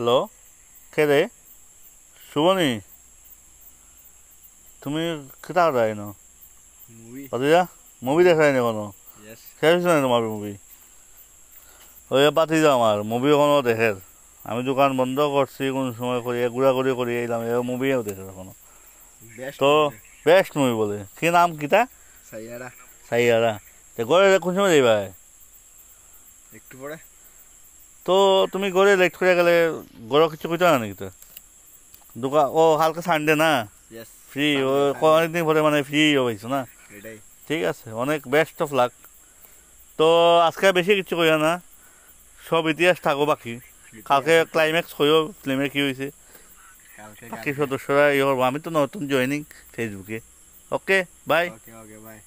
Hello, কে রে? শুভনি, তুমি কেটা যায় না? মুভি পাতিজা মুভি দেখায় না কোনো? ইয়েস শেষ হয়েছে না তোমার মুভি? ওই পাতিজা আমার মুভি এখনো দেখে। আমি দোকান বন্ধ করছি কোন সময় করি ঘোরাঘুরি করি এলাম, এ মুভিও দেখে এখনো। বেস্ট তো মুভি বেস্ট মুভি বলে কি নাম কিতা? সাইয়ারা সাইয়ারা। তো গড়ে কোন সময় যাইবা? একটু পরে তো তুমি গড়ে লেট করে গেলে গড় কিছু কইতো না নাকি? তো দোকান ও হালকা সানডে না, ইয়েস ফ্রি ও সানডে অনেকদিন পরে মানে ফ্রি হয়েছে না। এটাই ঠিক আছে, অনেক বেস্ট অফ লাক। তো আজকে বেশি কিছু কইও না, সব ইতিহাস থাকো বাকি। কালকে ক্লাইম্যাক্স কইও ফিল্মে কি হয়েছে, কালকে বাকি সদস্যরা ইয়ে করবো। আমি তো নতুন জয়েনিং ফেসবুকে। ওকে, বাই। Okay okay bye